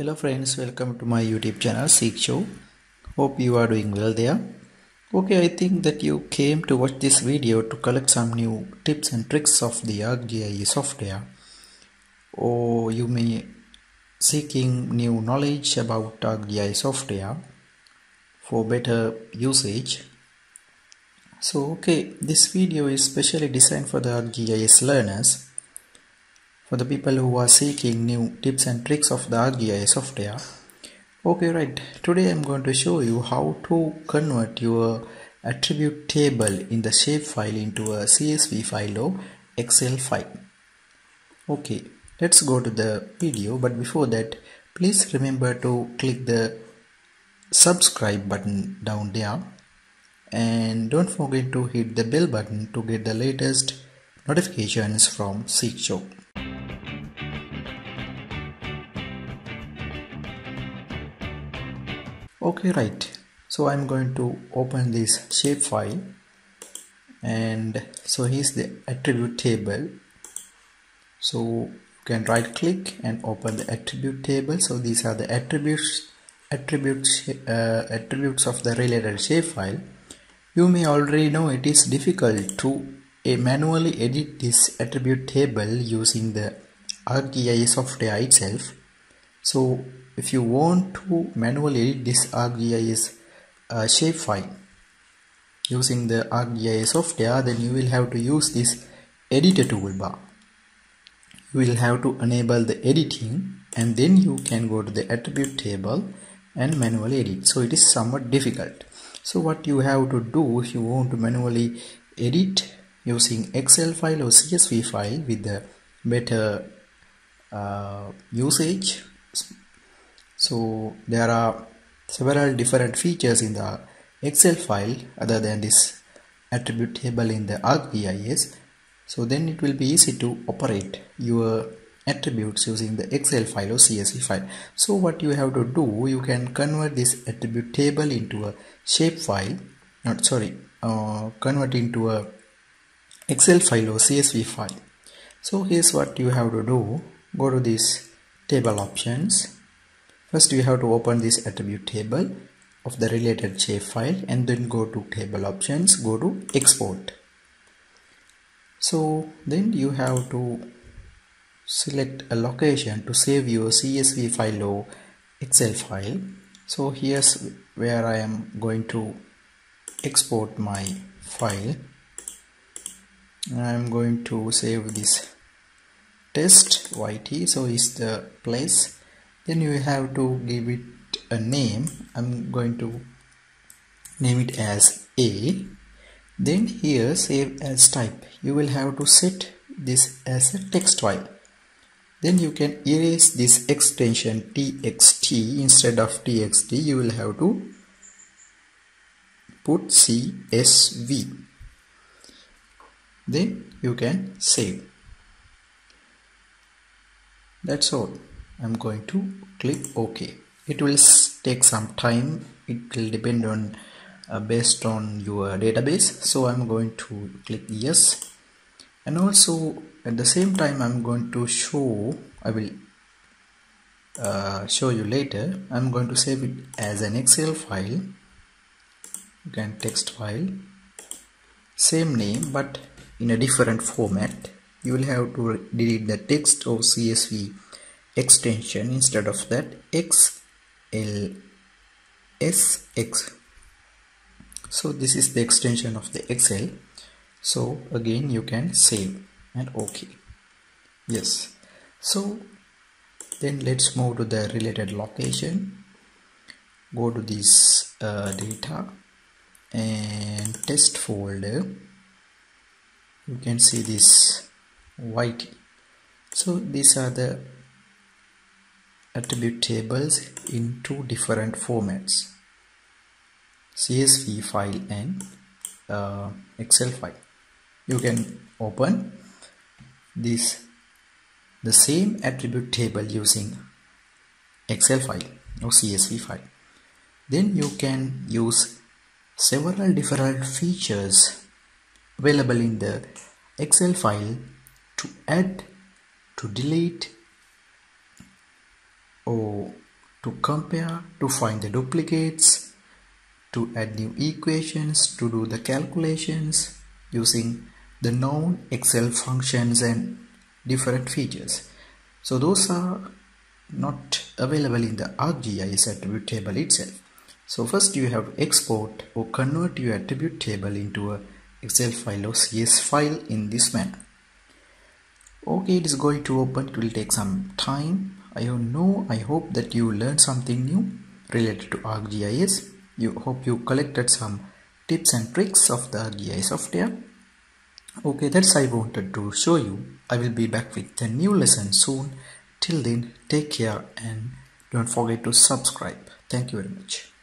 Hello friends, welcome to my YouTube channel Seek Show. Hope you are doing well there. Okay, I think that you came to watch this video to collect some new tips and tricks of the ArcGIS software, or you may seeking new knowledge about ArcGIS software for better usage. So this video is specially designed for the ArcGIS learners, for the people who are seeking new tips and tricks of the ArcGIS software. Today I'm going to show you how to convert your attribute table in the shapefile into a CSV file or Excel file. Okay, let's go to the video, but before that, please remember to click the subscribe button down there and don't forget to hit the bell button to get the latest notifications from Seek Show. So I'm going to open this shapefile, and so here's the attribute table. So you can right click and open the attribute table. So these are the attributes of the related shapefile. You may already know it is difficult to manually edit this attribute table using the ArcGIS software itself. So if you want to manually edit this ArcGIS shapefile using the ArcGIS software, then you will have to use this editor toolbar. You will have to enable the editing, and then you can go to the attribute table and manually edit. So it is somewhat difficult. So what you have to do if you want to manually edit using Excel file or CSV file with the better usage. So there are several different features in the Excel file other than this attribute table in the ArcGIS. So then it will be easy to operate your attributes using the Excel file or CSV file. So what you have to do, you can convert this attribute table into a shape file, convert into a Excel file or CSV file. So here's what you have to do. Go to this table options. First you have to open this attribute table of the related shapefile, and then go to table options, go to export. So then you have to select a location to save your CSV file or Excel file. So here's where I am going to export my file. I am going to save this test YT, so is the place. Then you have to give it a name. I'm going to name it as A. Then here save as type. You will have to set this as a text file. Then you can erase this extension txt. Instead of txt, you will have to put CSV. Then you can save. That's all. I'm going to click OK. It will take some time. It will depend on based on your database. So I'm going to click yes, and also at the same time I'm going to show, I will show you later. I'm going to save it as an Excel file, again text file, same name but in a different format. You will have to delete the text or CSV extension. Instead of that, XLSX. So this is the extension of the Excel. So again you can save and OK. Yes. So then let's move to the related location. Go to this data and test folder. You can see this YT. So these are the attribute tables in two different formats, CSV file and Excel file. You can open the same attribute table using Excel file or CSV file. Then you can use several different features available in the Excel file to add, to delete, or to compare, to find the duplicates, to add new equations, to do the calculations using the known Excel functions and different features. So those are not available in the ArcGIS attribute table itself. So first you have to export or convert your attribute table into a Excel file or CS file in this manner. Okay, it is going to open. It will take some time. I hope that you learned something new related to ArcGIS. Hope you collected some tips and tricks of the ArcGIS software. Okay, that's I wanted to show you. I will be back with a new lesson soon. Till then, take care and don't forget to subscribe. Thank you very much.